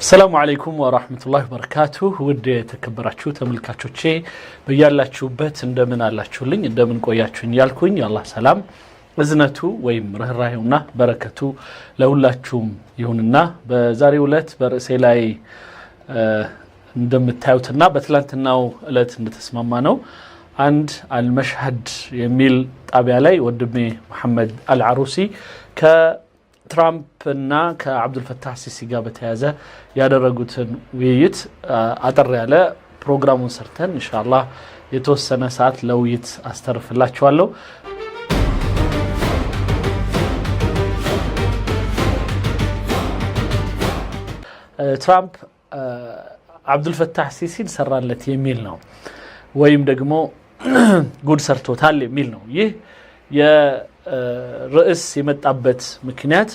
السلام عليكم ورحمة الله وبركاته ودي تكبراتشو تملكاتشوچي بيالاچوبت እንደምን አላችሁልኝ እንደምን ቆያችሁኝ ያልኩኝ ያላህ ሰላም እዝነቱ ወይም ረህራሄውና በረከቱ ለሁላችሁም ይሁንና በዛሬው ዕለት በርዕሴ ላይ እንደምታዩትና በትላንትናው ዕለት እንደተስማማ ነው አንድ አልመሽሀድ የሚል ጣቢያ ላይ ወንድሜ መሐመድ አልዓሩሲ ከትራምፕ እና ከአብዱልፈታህ ሲሲ ጋር በተያያዘ ያደረጉትን ውይይት አጠር ያለ ፕሮግራሙን ሰርተን ኢንሻአላህ የተወሰነ ሰዓት ለውይይት አስተርፍላችኋለሁ። ትራምፕ አብዱልፈታህ ሲሲን ሰራለት የሚል ነው ወይም ደግሞ ጉድ ሰርቶታል የሚል ነው። ይህ የርዕስ የመጣበት ምክንያት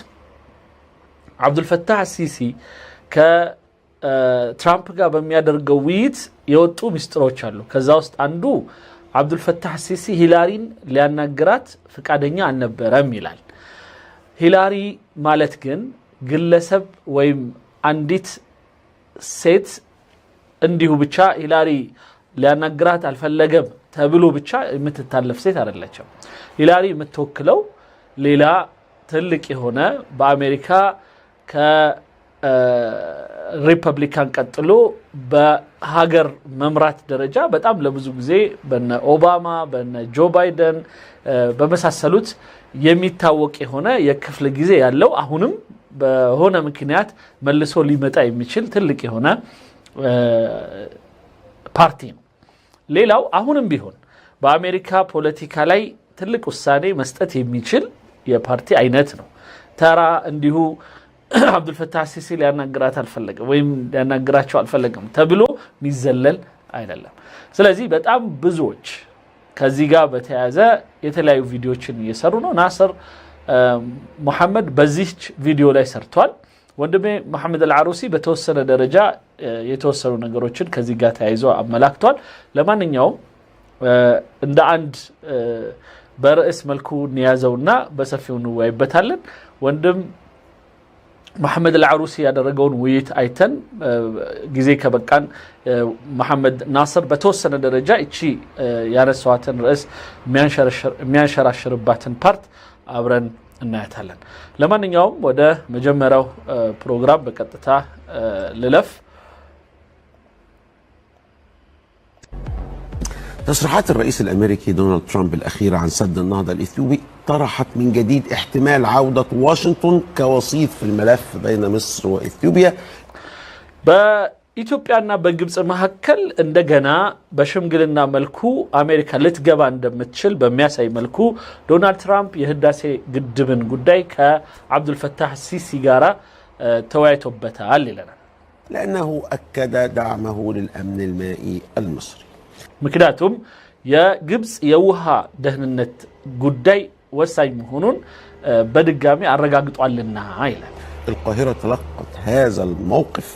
አብዱልፈታህ ሲሲ ከትራምፕ ጋር በሚያደርገው ውይይት የወጡ ሚስጥሮች አሉ። ከዛ ውስጥ አንዱ አብዱልፈታህ ሲሲ ሂላሪን ሊያናግራት ፍቃደኛ አልነበረም ይላል። ሂላሪ ማለት ግን ግለሰብ ወይም አንዲት ሴት እንዲሁ ብቻ ሂላሪ ሊያናግራት አልፈለገም ተብሎ ብቻ የምትታለፍ ሴት አይደለችም። ሂላሪ የምትወክለው ሌላ ትልቅ የሆነ በአሜሪካ ከሪፐብሊካን ቀጥሎ በሀገር መምራት ደረጃ በጣም ለብዙ ጊዜ በነ ኦባማ በነ ጆ ባይደን በመሳሰሉት የሚታወቅ የሆነ የክፍለ ጊዜ ያለው አሁንም በሆነ ምክንያት መልሶ ሊመጣ የሚችል ትልቅ የሆነ ፓርቲ ነው። ሌላው አሁንም ቢሆን በአሜሪካ ፖለቲካ ላይ ትልቅ ውሳኔ መስጠት የሚችል የፓርቲ አይነት ነው። ተራ እንዲሁ አብዱልፈታህ ሲሲ ሊያናግራት አልፈለገም ወይም ሊያናግራቸው አልፈለገም ተብሎ ሚዘለል አይደለም። ስለዚህ በጣም ብዙዎች ከዚህ ጋር በተያያዘ የተለያዩ ቪዲዮዎችን እየሰሩ ነው። ናስር ሙሐመድ በዚህ ቪዲዮ ላይ ሰርቷል። ወንድሜ መሐመድ አልዓሩሲ በተወሰነ ደረጃ የተወሰኑ ነገሮችን ከዚህ ጋር ተያይዞ አመላክቷል። ለማንኛውም እንደ አንድ በርዕስ መልኩ እንያዘውና በሰፊው እንወያይበታለን። ወንድም መሐመድ አልዓሩሲ ያደረገውን ውይይት አይተን ጊዜ ከበቃን መሐመድ ናስር በተወሰነ ደረጃ እቺ ያነሳዋትን ርዕስ የሚያንሸራሽርባትን ፓርት አብረን እናያታለን። ለማንኛውም ወደ መጀመሪያው ፕሮግራም በቀጥታ ልለፍ። تصريحات الرئيس الأمريكي دونالد ترامب الأخيرة عن سد النهضة الإثيوبي طرحت من جديد احتمال عودة واشنطن كوسيط في الملف بين مصر وإثيوبيا. በኢትዮጵያና በግብጽ መካከል እንደገና በሽምግልና መልኩ አሜሪካ ልትገባ እንደምትችል በሚያሳይ መልኩ ዶናልድ ትራምፕ የህዳሴ ግድብን ጉዳይ ከአብዱልፈታህ ሲሲ ጋር ተወያይቶበታል ይለናል። لأنه أكد دعمه للأمن المائي المصري. ምክንያቱም የግብጽ የውሃ ደህንነት ጉዳይ ወሳኝ መሆኑን በድጋሚ አረጋግጧልና ይላል። القاهرة تلقت هذا الموقف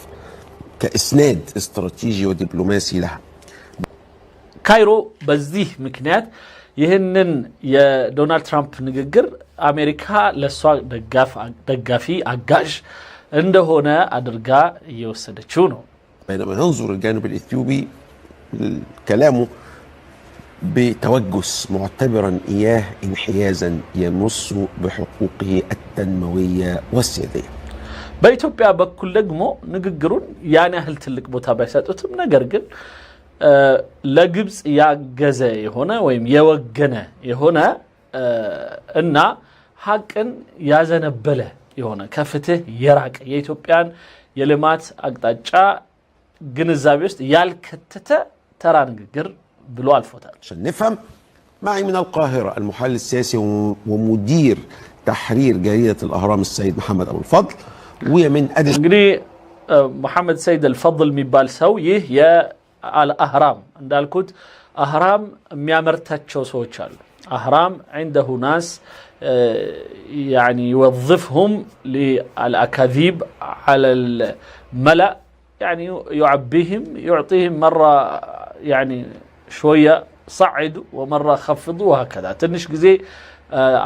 كإسناد استراتيجي ودبلوماسي لها. ካይሮ በዚህ ምክንያት ይህንን የዶናልድ ትራምፕ ንግግር አሜሪካ ለሷ ደጋፊ አጋዥ እንደሆነ አድርጋ እየወሰደችው ነው። بينما ينظر الجانب الإثيوبي كلامه بتوجس معتبرا إياه انحيازا يمس بحقوقه التنموية والسيادية. በኢትዮጵያ በኩል ደግሞ ንግግሩን ያን ያህል ትልቅ ቦታ ባይሰጡትም ነገር ግን ለግብጽ ያገዘ የሆነ ወይም የወገነ የሆነ እና ሐቅን ያዘነበለ የሆነ ከፍትህ የራቀ የኢትዮጵያን የልማት አቅጣጫ ግንዛቤ ውስጥ ያልከተተ ተራ ንግግር ብሎ አልፎታል። عشان نفهم معي من القاهرة المحلل السياسي ومدير تحرير جريدة الأهرام السيد محمد أبو الفضل ومن أدس እንግዲህ محمد سيد الفضل የሚባል ሰው ይህ የአልአህራም እንዳልኩት አህራም የሚያመርታቸው ሰዎች አሉ። አህራም عنده ناس يعني يوظفهم للأكاذيب على الملأ يعني يعبيهم يعطيهم مرة يعني شوية صعد ومرة خفض وهكذا تنش ጊዜ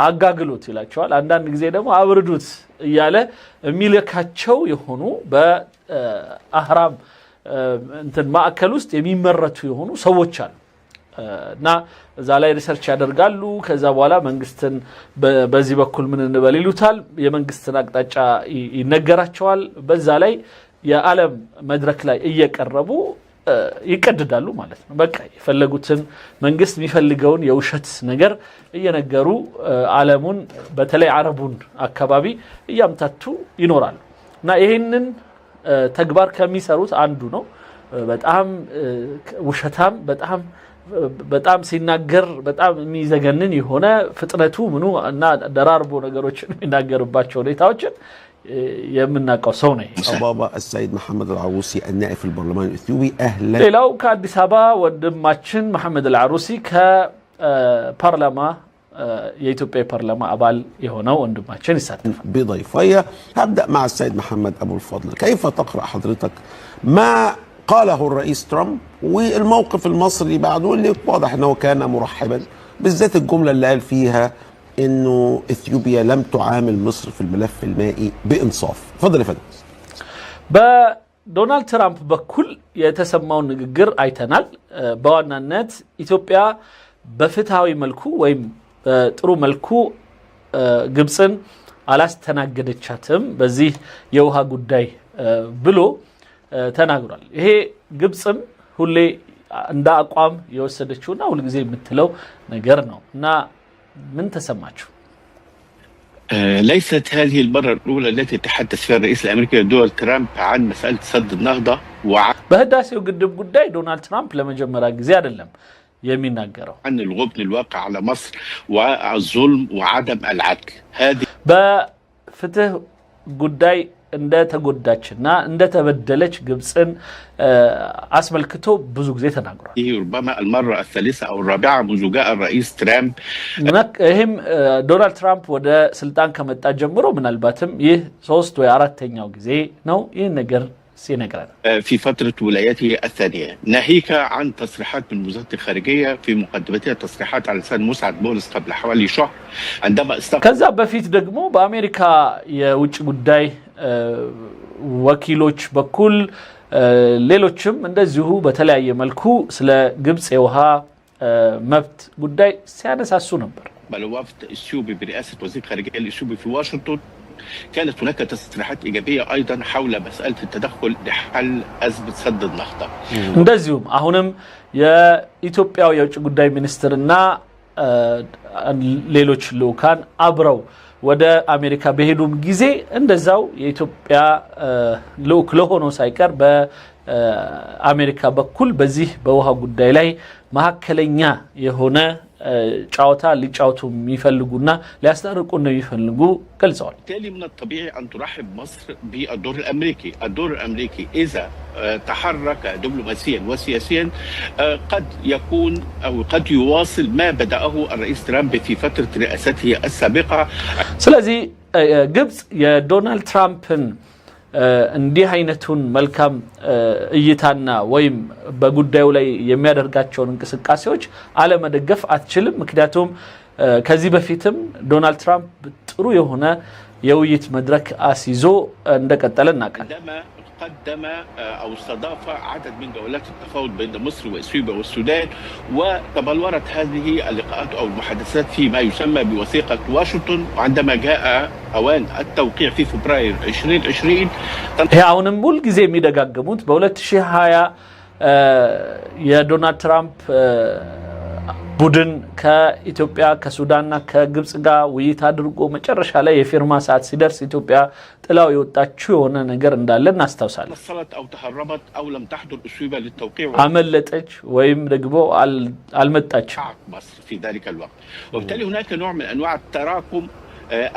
አጋግሉት ይላቸዋል። አንዳንድ ጊዜ ደግሞ አብርዱት እያለ የሚለካቸው የሆኑ አህራም እንትን ማዕከል ውስጥ የሚመረቱ የሆኑ ሰዎች አሉ እና እዛ ላይ ሪሰርች ያደርጋሉ ከዛ በኋላ መንግስትን በዚህ በኩል ምን እንበል ይሉታል የመንግስትን አቅጣጫ ይነገራቸዋል በዛ ላይ የዓለም መድረክ ላይ እየቀረቡ ይቀድዳሉ ማለት ነው በቃ የፈለጉትን መንግስት የሚፈልገውን የውሸት ነገር እየነገሩ ዓለሙን በተለይ አረቡን አካባቢ እያምታቱ ይኖራሉ እና ይሄንን ተግባር ከሚሰሩት አንዱ ነው በጣም ውሸታም በጣም ሲናገር በጣም የሚዘገንን የሆነ ፍጥነቱ ምኑ እና ደራርቦ ነገሮችን የሚናገርባቸው ሁኔታዎችን የምናቀው ሰው ነው بابا السيد محمد العروسي النائب في البرلمان الاثيوبي اهلا ሌላው ከአዲስ አበባ ወንድማችን መሐመድ العروسي ከፓርላማ የኢትዮጵያ ፓርላማ አባል የሆነው ወንድማችን ይሳተፋል بضيفيه هبدا مع السيد محمد ابو الفضل كيف تقرا حضرتك ما قاله الرئيس ترامب والموقف المصري بعده اللي واضح انه كان مرحبا بالذات الجمله اللي قال فيها انه اثيوبيا لم تعامل مصر في الملف المائي بانصاف اتفضل يا فندم በዶናልድ ትራምፕ በኩል የተሰማው ንግግር አይተናል በዋናነት ኢትዮጵያ በፍትሃዊ መልኩ ወይም በጥሩ መልኩ ግብጽን አላስተናገደቻትም በዚህ የውሃ ጉዳይ ብሎ ተናግሯል ይሄ ግብጽም ሁሌ እንደ አቋም የወሰደችውና ሁሉ ጊዜ የምትለው ነገር ነውና من تسمعوا ليست هذه المرة الأولى التي تحدث فيها الرئيس الأمريكي دونالد ترامب عن مسألة سد النهضة بهداسيو قدب قداي دونالد ترامب لما جمرا ጊዜ አይደለም የሚናገረው عن الغبن الواقع على مصر والظلم وعدم العدل هذه በፍትህ ጉዳይ እንደ ተጎዳችና እንደ ተበደለች ግብጽን አስመልክቶ ብዙ ጊዜ ተናግሯል هي ربما المرة الثالثة أو الرابعة منذ جاء الرئيس ترامب ይሄም ዶናልድ ትራምፕ ወደ ስልጣን ከመጣ ጀምሮ ምናልባትም ይህ 3 ወይ 4ኛው ጊዜ ነው ይህ ነገር سينغران في فترة ولايته الثانية ناهيك عن تصريحات من وزارة الخارجية في مقدمتها تصريحات على لسان مسعد بولس قبل حوالي شهر عندما كذا بفيت دغمو بأمريكا የውጭ ጉዳይ ወኪሎች በኩል ሌሎችም እንደዚሁ በተለያየ መልኩ ስለ ግብጽ የውሃ መብት ጉዳይ ሲያነሳሱ ነበር بل وفد اثيوبي برئاسة وزير الخارجية الاثيوبي في واشنطن كانت هناك تصريحات إيجابية أيضا حول مسألة التدخل لحل أزمة سد النهضة እንደዚሁም አሁንም የኢትዮጵያ የውጭ ጉዳይ ሚኒስትርና ሌሎች ልኡካን አብረው ወደ አሜሪካ በሄዱም ጊዜ እንደዛው የኢትዮጵያ ልኡክ ለሆነው ሳይቀር በአሜሪካ በኩል በዚህ በውሃ ጉዳይ ላይ ማከለኛ የሆነ ጫውታ ሊጫውቱ የሚፈልጉና ሊያስታርቁ ነው የሚፈልጉ ገልጸዋል بالتالي من الطبيعي أن ترحب مصر بالدور الأمريكي الدور الأمريكي إذا تحرك دبلوماسيا وسياسيا قد يكون أو قد يواصل ما بدأه الرئيس ترامب في فترة رئاسته السابقة ስለዚህ ግብጽ የዶናልድ ትራምፕን እንዲህ አይነቱን መልካም እይታና ወይም በጉዳዩ ላይ የሚያደርጋቸውን እንቅስቃሴዎች አለ መደገፍ አትችልም ምክንያቱም ከዚህ በፊትም ዶናልድ ትራምፕ ጥሩ የሆነ የውይይት መድረክ አሲዞ እንደቀጠለ እናውቃለን قدم أو استضاف عدد من جولات التفاوض بين مصر وإثيوبيا والسودان وتبلورت هذه اللقاءات أو المحادثات فيما يسمى بوثيقة واشنطن وعندما جاء أوان التوقيع في فبراير 2020 هي አሁንም ሁሉ ጊዜ የሚደጋገሙት በ2020 የዶናልድ ትራምፕ ቡድን ከኢትዮጵያ ከሱዳንና ከግብጽ ጋር ውይይት አድርጎ መጨረሻ ላይ የፊርማ ሰዓት ሲደርስ ኢትዮጵያ ጥላው የወጣችው የሆነ ነገር እንዳለ እናስታውሳለን نصرت أو تهربت أو لم تحضر أثيوبيا للتوقيع አመለጠች ወይም ደግሞ አልመጣች مصر في ذلك الوقت وبالتالي هناك نوع من أنواع التراكم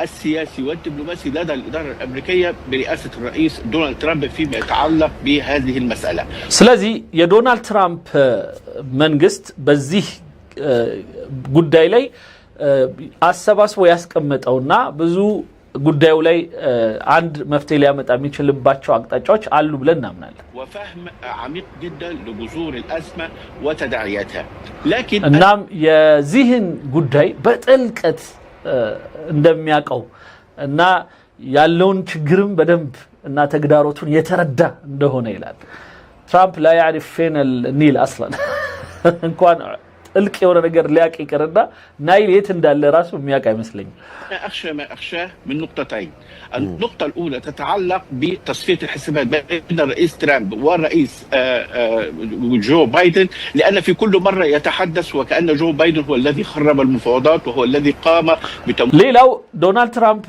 السياسي والدبلوماسي لدى الإدارة الأمريكية برئاسة الرئيس دونالد ترامب فيما يتعلق بهذه المسألة ስለዚህ የዶናልድ ትራምፕ መንግስት በዚህ ጉዳይ ላይ አሰባስቦ ያስቀመጠውና ብዙ ጉዳዩ ላይ አንድ መፍትሄ ሊያመጣ የሚችልባቸው አቅጣጫዎች አሉ ብለን እናምናለን وفهم عميق جدا لجذور الأزمة وتداعياتها لكن እናም የዚህን ጉዳይ በጥልቀት እንደሚያቀው እና ያለውን ችግርም በደንብ እና ተግዳሮቱን የተረዳ እንደሆነ ይላል። ትራምፕ لا يعرف فين النيل اصلا እንኳን ጥልቅ የሆነ ነገር ሊያቅ ይቀርና ናይል የት እንዳለ ራሱ የሚያውቅ አይመስለኝም። أخشى ما أخشاه من نقطتين. النقطة الأولى تتعلق بتصفية الحسابات بين الرئيس ترامب والرئيس جو بايدن، لأن في كل مرة يتحدث وكأن جو بايدن هو الذي خرب المفاوضات وهو الذي قام ሌላው ዶናልድ ትራምፕ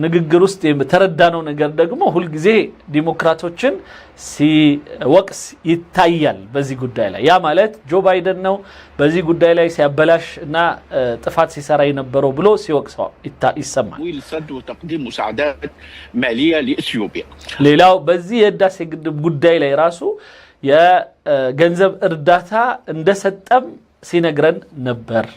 ንግግር ውስጥ የተረዳነው ነገር ደግሞ ሁልጊዜ ዲሞክራቶችን ሲወቅስ ይታያል በዚህ ጉዳይ ላይ። ያ ማለት ጆ ባይደን ነው በዚህ ጉዳይ ላይ ሲያበላሽ እና ጥፋት ሲሰራ የነበረው ብሎ ሲወቅሰው ይሰማል። وتقديم مساعدات مالية لإثيوبيا. ሌላው በዚህ የህዳሴ ግድብ ጉዳይ ላይ ራሱ የገንዘብ እርዳታ እንደሰጠም ሲነግረን ነበር።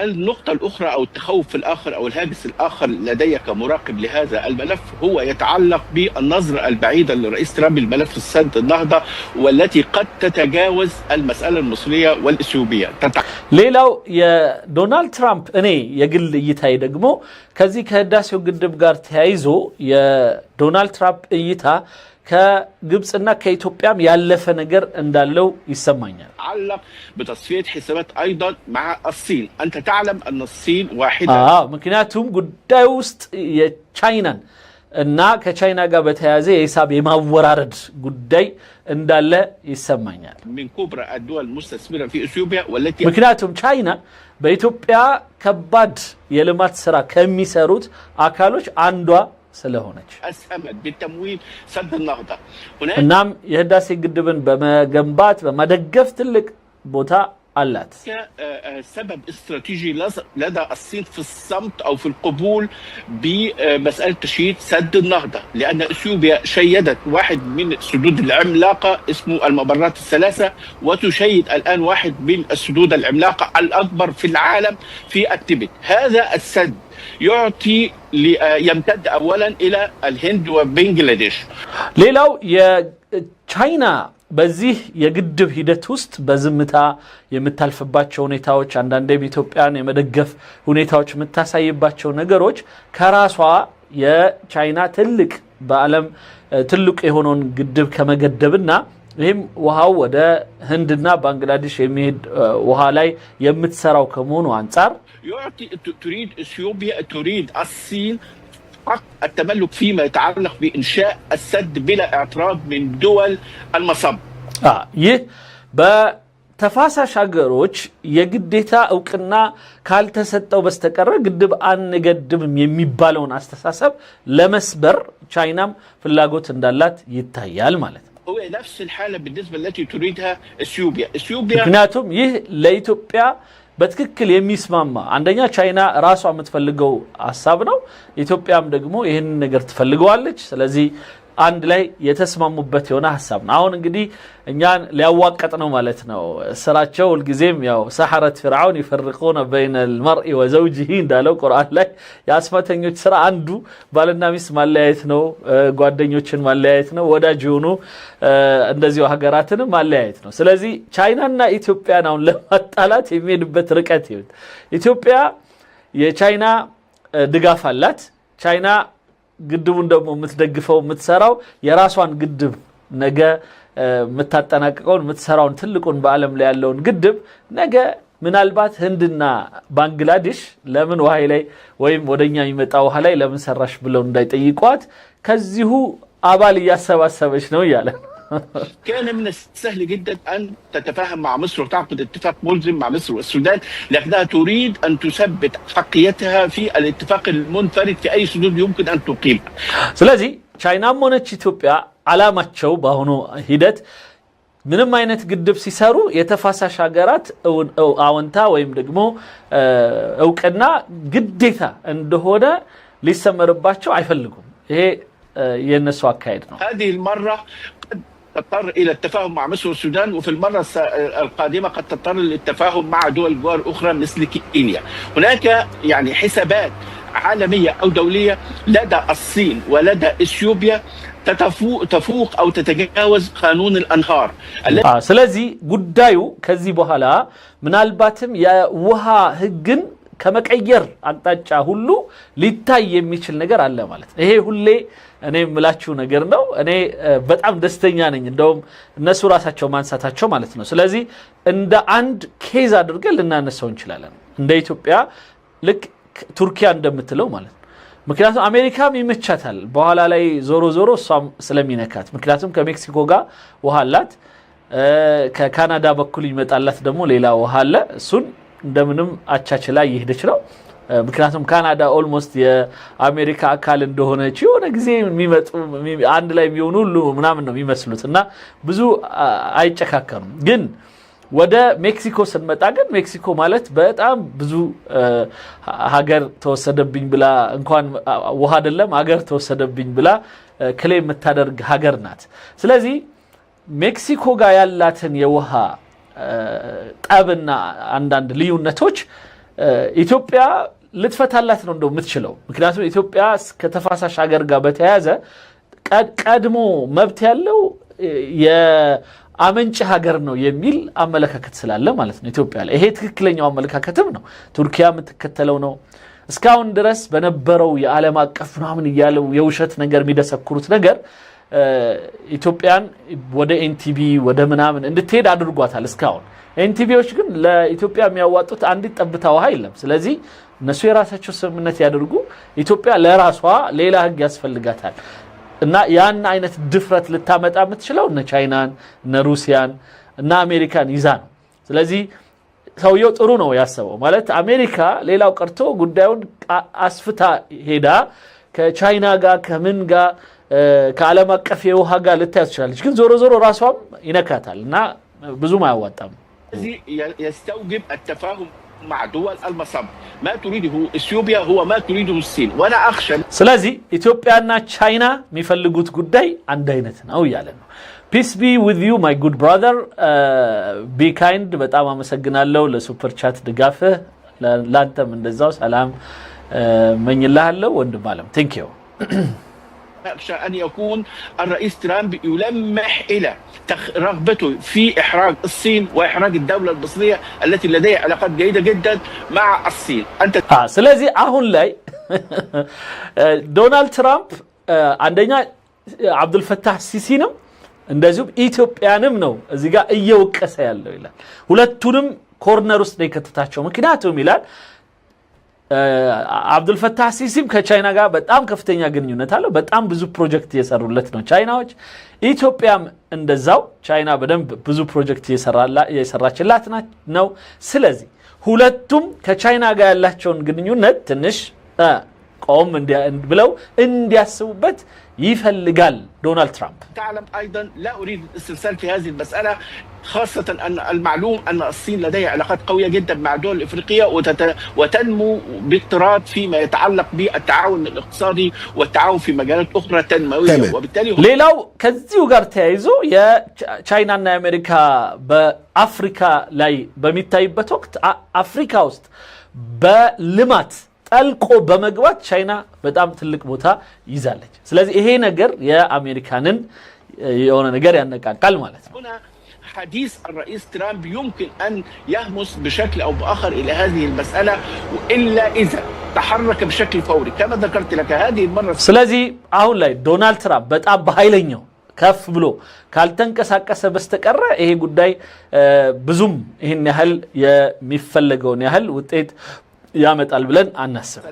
النقطة الأخرى أو التخوف الآخر أو الهاجس الآخر لدي كمراقب لهذا الملف هو يتعلق بالنظرة البعيدة لرئيس ترامب الملف السد النهضة والتي قد تتجاوز المسألة المصرية والإثيوبية. ሌላው የዶናልድ ትራምፕ እኔ የግል እይታዬ ደግሞ ከዚህ ከህዳሴው ግድብ ጋር ተያይዞ የዶናልድ ትራምፕ እይታ ከግብጽና ከኢትዮጵያም ያለፈ ነገር እንዳለው ይሰማኛል። علق بتصفية حسابات أيضا مع الصين. أنت تعلم أن الصين واحدة. ምክንያቱم ጉዳዩ ውስጥ የቻይናን እና ከቻይና ጋር በተያያዘ የሂሳብ የማወራረድ ጉዳይ እንዳለ ይሰማኛል። من كبرى الدول المستثمرة في إثيوبيا والتي ምክንያቱም ቻይና በኢትዮጵያ ከባድ የልማት ስራ ከሚሰሩት አካሎች አንዷ ስለሆነች أسهمت بالتمويل سد النهضة. እናም የህዳሴ ግድብን በመገንባት በመደገፍ ትልቅ ቦታ አላት። سبب استراتيجي لدى الصين في الصمت أو في القبول بمسألة تشييد سد النهضة، لأن إثيوبيا شيدت واحد من السدود العملاقة اسمه الممرات الثلاثة، وتشيد الآن واحد من السدود العملاقة الأكبر في العالم في التبت. هذا السد يعطي يمتد أولا إلى الهند وبنغلاديش. ሌላው የቻይና በዚህ የግድብ ሂደት ውስጥ በዝምታ የምታልፍባቸው ሁኔታዎች አንዳንዴም ኢትዮጵያን የመደገፍ ሁኔታዎች የምታሳይባቸው ነገሮች ከራሷ የቻይና ትልቅ በዓለም ትልቅ የሆነውን ግድብ ከመገደብና ይህም ውሃው ወደ ህንድና ባንግላዴሽ የሚሄድ ውሃ ላይ የምትሰራው ከመሆኑ አንፃር تريد إثيوبيا تريد الصين حق التملك فيما يتعلق بإنشاء السد بلا اعتراض من دول المصب. ይህ በተፋሳሽ ሀገሮች የግዴታ እውቅና ካልተሰጠው በስተቀር ግድብ አንገድብም የሚባለውን አስተሳሰብ ለመስበር ቻይናም ፍላጎት እንዳላት ይታያል ማለት ነው። هو نفس الحالة بالنسبة التي تريدها إثيوبيا. ምክንያቱም ይህ ለኢትዮጵያ በትክክል የሚስማማ አንደኛ ቻይና ራሷ የምትፈልገው ሐሳብ ነው። ኢትዮጵያም ደግሞ ይሄን ነገር ትፈልገዋለች። ስለዚህ አንድ ላይ የተስማሙበት የሆነ ሐሳብ ነው። አሁን እንግዲህ እኛን ሊያዋቀጥ ነው ማለት ነው ስራቸው። ሁልጊዜም ያው ሰሐረት ፍርዓውን ይፈርቁነ በይነ المرء وزوجه እንዳለው ቁርአን ላይ የአስማተኞች ስራ አንዱ ባልና ሚስት ማለያየት ነው፣ ጓደኞችን ማለያየት ነው፣ ወዳጅ ሆኖ እንደዚሁ ሀገራትንም ማለያየት ነው። ስለዚህ ቻይናና ኢትዮጵያን አሁን ለማጣላት የሚሄድበት ርቀት ይሁን ኢትዮጵያ የቻይና ድጋፍ አላት። ቻይና ግድቡን ደግሞ የምትደግፈው የምትሰራው የራሷን ግድብ ነገ የምታጠናቅቀውን የምትሰራውን ትልቁን በዓለም ላይ ያለውን ግድብ ነገ ምናልባት ህንድና ባንግላዴሽ ለምን ውሃ ላይ ወይም ወደኛ የሚመጣ ውሃ ላይ ለምን ሰራሽ ብለው እንዳይጠይቋት ከዚሁ አባል እያሰባሰበች ነው ያለ። كان من السهل جدا أن تتفاهم مع مصر وتعقد اتفاق ملزم مع مصر والسودان، لكنها تريد أن تثبت حقيتها في الاتفاق المنفرد في أي سدود يمكن أن تقيم. ስለዚህ ቻይናም ሆነች ኢትዮጵያ ዓላማቸው በአሁኑ ሂደት ምንም አይነት ግድብ ሲሰሩ የተፋሳሽ ሀገራት አወንታ ወይም ደግሞ እውቅና ግዴታ እንደሆነ ሊሰመርባቸው አይፈልጉም። ይሄ የነሱ አካሄድ ነው። هذه المرة تضطر إلى التفاهم مع مصر والسودان، وفي المرة القادمة قد تضطر للتفاهم مع دول جوار أخرى مثل كينيا. هناك يعني حسابات عالمية أو دولية لدى الصين ولدى إثيوبيا تفوق أو تتجاوز قانون الأنهار. ስለዚህ ጉዳዩ ከዚህ በኋላ ምናልባትም የውሃ ህግን ከመቀየር አቅጣጫ ሁሉ ሊታይ የሚችል ነገር አለ ማለት ነው። ይሄ ሁሌ እኔ የምላችሁ ነገር ነው። እኔ በጣም ደስተኛ ነኝ እንደውም እነሱ ራሳቸው ማንሳታቸው ማለት ነው። ስለዚህ እንደ አንድ ኬዝ አድርገን ልናነሳው እንችላለን እንደ ኢትዮጵያ ልክ ቱርኪያ እንደምትለው ማለት ነው። ምክንያቱም አሜሪካም ይመቻታል በኋላ ላይ ዞሮ ዞሮ እሷም ስለሚነካት ምክንያቱም ከሜክሲኮ ጋር ውሃ አላት ከካናዳ በኩል ይመጣላት ደግሞ ሌላ ውሃ አለ እሱን እንደምንም አቻችላ ይሄደች ነው ምክንያቱም ካናዳ ኦልሞስት የአሜሪካ አካል እንደሆነች የሆነ ጊዜ የሚመጡ አንድ ላይ የሚሆኑ ሁሉ ምናምን ነው የሚመስሉት እና ብዙ አይጨካከሩም ግን ወደ ሜክሲኮ ስንመጣ ግን ሜክሲኮ ማለት በጣም ብዙ ሀገር ተወሰደብኝ ብላ እንኳን ውሃ አይደለም ሀገር ተወሰደብኝ ብላ ክሌም የምታደርግ ሀገር ናት ስለዚህ ሜክሲኮ ጋር ያላትን የውሃ ጠብና አንዳንድ ልዩነቶች ኢትዮጵያ ልትፈታላት ነው እንደው የምትችለው ምክንያቱም ኢትዮጵያ ከተፋሳሽ ሀገር ጋር በተያያዘ ቀድሞ መብት ያለው የአመንጭ ሀገር ነው የሚል አመለካከት ስላለ ማለት ነው ኢትዮጵያ ላይ ይሄ ትክክለኛው አመለካከትም ነው ቱርኪያ የምትከተለው ነው እስካሁን ድረስ በነበረው የዓለም አቀፍ ምናምን ይያለው የውሸት ነገር የሚደሰኩሩት ነገር ኢትዮጵያን ወደ ኤንቲቢ ወደ ምናምን እንድትሄድ አድርጓታል እስካሁን ኤንቲቢዎች ግን ለኢትዮጵያ የሚያዋጡት አንዲት ጠብታ ውሃ የለም ስለዚህ እነሱ የራሳቸው ስምምነት ያደርጉ ኢትዮጵያ ለራሷ ሌላ ህግ ያስፈልጋታል እና ያን አይነት ድፍረት ልታመጣ የምትችለው እነ ቻይናን እነ ሩሲያን እና አሜሪካን ይዛ ነው ስለዚህ ሰውየው ጥሩ ነው ያሰበው ማለት አሜሪካ ሌላው ቀርቶ ጉዳዩን አስፍታ ሄዳ ከቻይና ጋር ከምን ጋር ከዓለም አቀፍ የውሃ ጋር ልታያዝ ይችላልች ግን ዞሮ ዞሮ ራሷም ይነካታል እና ብዙም አያዋጣም يستوجب التفاهم مع دول المصب ما تريده اثيوبيا هو ما تريده الصين وانا اخشى ስለዚህ ኢትዮጵያና ቻይና የሚፈልጉት ጉዳይ አንድ አይነት ነው ያለ ነው peace be with you my good brother be kind በጣም አመሰግናለሁ ለሱፐር ቻት ድጋፍህ ላንተም እንደዛው ሰላም መኝልሃለሁ ወንድም አለም thank you أخشى أن يكون الرئيس ترامب يلمح إلى رغبته في إحراج الصين وإحراج الدولة المصرية التي لديها علاقات جيدة جدا مع الصين أنت سلازي أهون لاي دونالد ترامب عندنا عبد الفتاح السيسي نم እንደዚሁ ኢትዮጵያንም ነው እዚህ ጋር እየወቀሰ ያለው ይላል ሁለቱንም ኮርነር ውስጥ ነው ከተታቸው ምክንያቱም ይላል عبد الفتاح السيسي ከቻይና ጋር በጣም ከፍተኛ ግንኙነት አለው በጣም ብዙ ፕሮጀክት እየሰሩለት ነው ቻይናዎች ኢትዮጵያም እንደዛው ቻይና በደንብ ብዙ ፕሮጀክት እየሰራችላት ነው ስለዚህ ሁለቱም ከቻይና ጋር ያላቸውን ግንኙነት ትንሽ ቆም ብለው እንዲያስቡበት يفلقال دونالد ترامب تعلم أيضا لا أريد الاسترسال في هذه المسألة خاصة أن المعلوم أن الصين لديها علاقات قوية جدا مع الدول الإفريقية وتنمو باضطراد فيما يتعلق بالتعاون الاقتصادي والتعاون في مجالات أخرى تنموية وبالتالي ليلو كذيو غارتايزو يا تشاينا نا أمريكا بأفريكا لاي بميتايبت وقت أفريكا وسط بلمات አልቆ በመግባት ቻይና በጣም ትልቅ ቦታ ይዛለች ስለዚህ ይሄ ነገር የአሜሪካንን የሆነ ነገር ያነቃቃል ማለት ነው حديث الرئيس ترامب يمكن أن يهمس بشكل أو بآخر إلى هذه المسألة وإلا إذا تحرك بشكل فوري كما ذكرت لك هذه المرة ስለዚህ አሁን ላይ ዶናልድ ትራምፕ በጣም በኃይለኛው ከፍ ብሎ ካልተንቀሳቀሰ በስተቀረ ይሄ ጉዳይ ብዙም ይሄን ያህል የሚፈልገውን ያህል ውጤት ያመጣል ብለን አናስብ